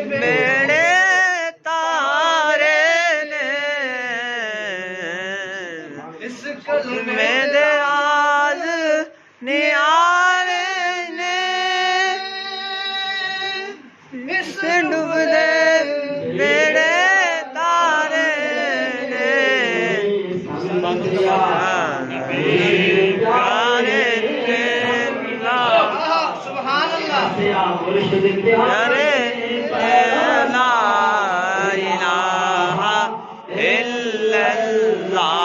میرے تارے نے اس کلمے دے آز نیارے نے اس ڈوب دے میرے تارے نے ارے لا الہ الا اللہ